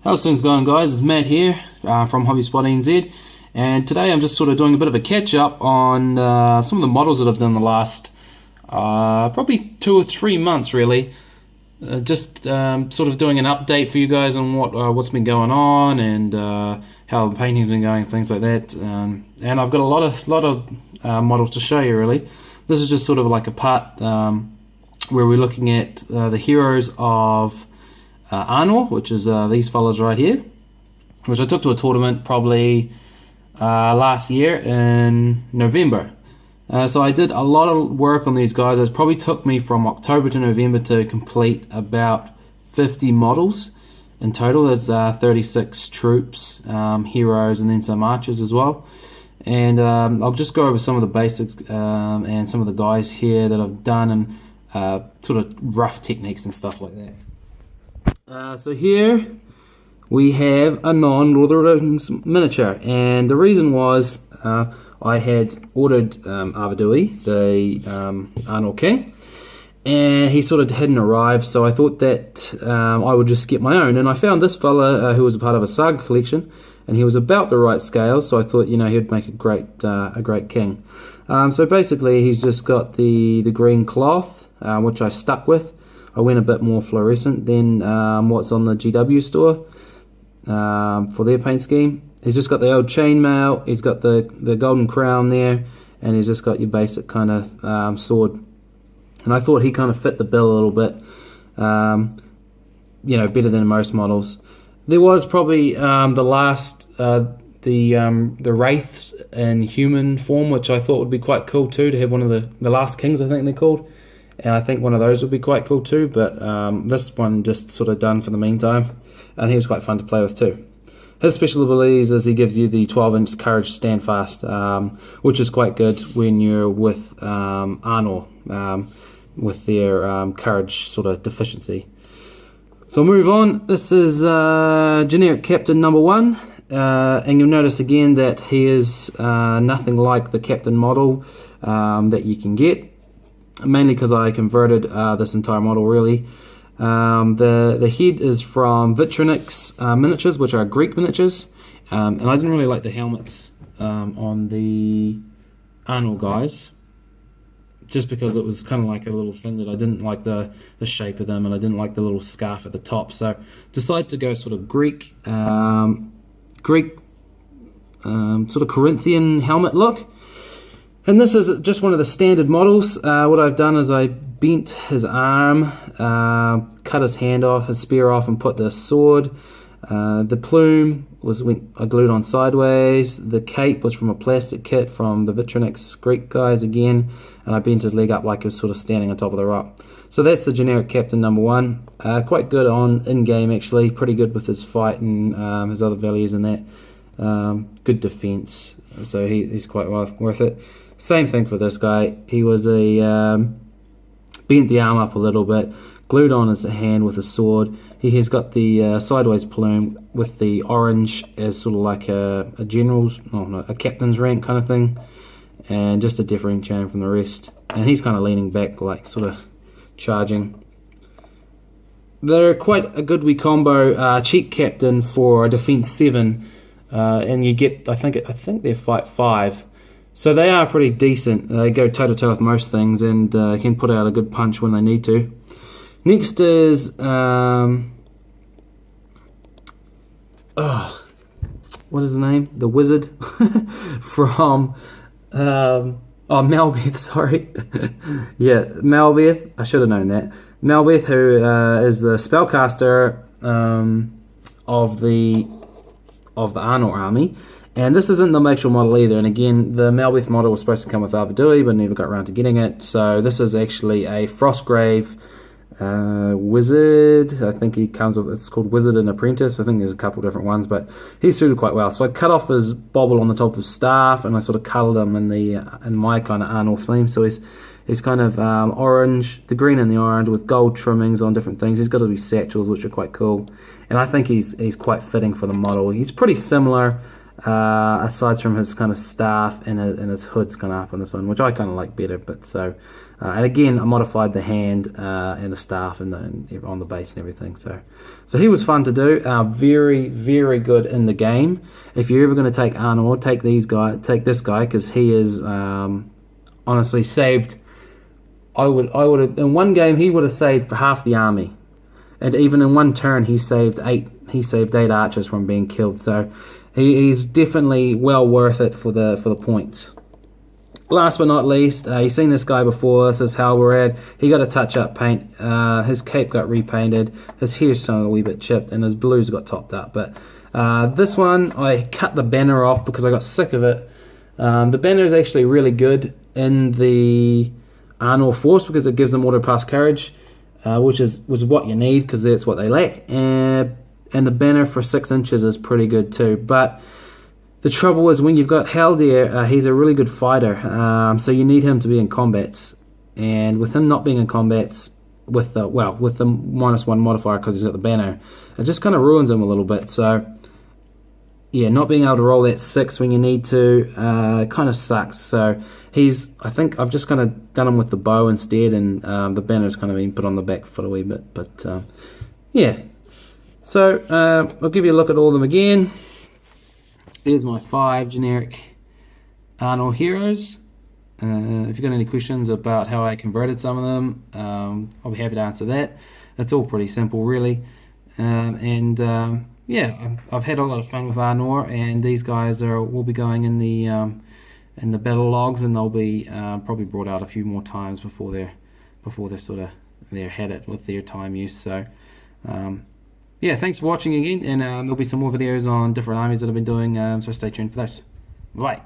How's things going, guys? It's Matt here from HobbySpot NZ, and today I'm just sort of doing a bit of a catch up on some of the models that I've done the last probably 2 or 3 months, really. Just sort of doing an update for you guys on what's been going on and how the painting's been going, things like that. And I've got a lot of models to show you, really. This is just sort of like a part where we're looking at the heroes of Arnor, which is these fellas right here, which I took to a tournament probably last year in November. So I did a lot of work on these guys. It probably took me from October to November to complete about 50 models in total. There's 36 troops, heroes, and then some archers as well. And I'll just go over some of the basics and some of the guys here that I've done and sort of rough techniques and stuff like that. So here we have a non-Lord of the Rings miniature, and the reason was I had ordered Arvendui, the Arnor King, and he sort of hadn't arrived, so I thought that I would just get my own. And I found this fella who was a part of a saga collection, and he was about the right scale, so I thought, you know, he'd make a great king. So basically he's just got the green cloth, which I stuck with. I went a bit more fluorescent than what's on the GW store for their paint scheme. He's just got the old chainmail, he's got the golden crown there, and he's just got your basic kind of sword. And I thought he kind of fit the bill a little bit, you know, better than most models. There was probably the wraiths in human form, which I thought would be quite cool too, to have one of the last kings, I think they're called. And I think one of those would be quite cool too, but this one just sort of done for the meantime, and he was quite fun to play with too. His special abilities is he gives you the 12-inch courage stand fast, which is quite good when you're with Arnor, with their courage sort of deficiency. So we'll move on. This is generic captain number 1, and you'll notice again that he is nothing like the captain model that you can get. Mainly because I converted this entire model, really. The head is from Vitronix miniatures, which are Greek miniatures, and I didn't really like the helmets on the Arnor guys, just because it was kind of like a little thing that I didn't like the shape of them, and I didn't like the little scarf at the top, so decided to go sort of Greek sort of Corinthian helmet look. And this is just one of the standard models. What I've done is I bent his arm, cut his hand off, his spear off, and put the sword. The plume I glued on sideways. The cape was from a plastic kit from the Vitronix Greek guys again, and I bent his leg up like he was sort of standing on top of the rock. So that's the generic captain number 1. Quite good on in-game actually, pretty good with his fight and his other values and that. Good defense, so he's quite worth it. Same thing for this guy. He was bent the arm up a little bit, glued on his hand with a sword. He has got the sideways plume with the orange as sort of like a general's, a captain's rank kind of thing, and just to differentiate him from the rest. And he's kind of leaning back, like sort of charging. They're quite a good wee combo. Cheap captain for a defense 7, and you get I think they're fight 5. So they are pretty decent. They go toe-to-toe with most things and can put out a good punch when they need to. Next is... what is his name? The wizard from... malbeth, sorry. Yeah, malbeth. I should have known that. Malbeth, who is the spellcaster of the Arnor army. And this isn't the actual model either, and again, the malbeth model was supposed to come with Arvendui, but never got around to getting it. So this is actually a Frostgrave wizard. I think he comes with, it's called Wizard and Apprentice. I think there's a couple different ones, but he's suited quite well. So I cut off his bobble on the top of his staff, and I sort of coloured him in my kind of Arnor theme. So he's kind of orange, the green and the orange, with gold trimmings on different things. He's got these satchels, which are quite cool, and I think he's quite fitting for the model. He's pretty similar aside from his kind of staff and his hood's kind of up on this one, which I kind of like better. But so, and again, I modified the hand and the staff and on the base and everything. So he was fun to do. Very, very good in the game. If you're ever going to take Arnor, take this guy, because he is honestly saved. I would have in one game he would have saved half the army, and even in one turn he saved eight archers from being killed. So he's definitely well worth it for the points. Last but not least, you've seen this guy before. This is Halbarad. He got a touch-up paint. His cape got repainted. His hair's a wee bit chipped, and his blues got topped up. But this one, I cut the banner off because I got sick of it. The banner is actually really good in the Arnor force because it gives them auto pass courage, which is what you need because that's what they lack. And the banner for 6 inches is pretty good too. But the trouble is when you've got Haldir, he's a really good fighter, so you need him to be in combats. And with him not being in combats, with the -1 modifier because he's got the banner, it just kind of ruins him a little bit. So yeah, not being able to roll that 6 when you need to kind of sucks. So I think I've just kind of done him with the bow instead, and the banner's kind of been put on the back foot a wee bit. But yeah. So I'll give you a look at all of them again. There's my 5 generic Arnor heroes. If you've got any questions about how I converted some of them, I'll be happy to answer that. It's all pretty simple, really. Yeah, I've had a lot of fun with Arnor, and these guys will be going in the battle logs, and they'll be probably brought out a few more times before they're had it with their time use. So. Yeah, thanks for watching again, and there'll be some more videos on different armies that I've been doing, so stay tuned for those. Bye.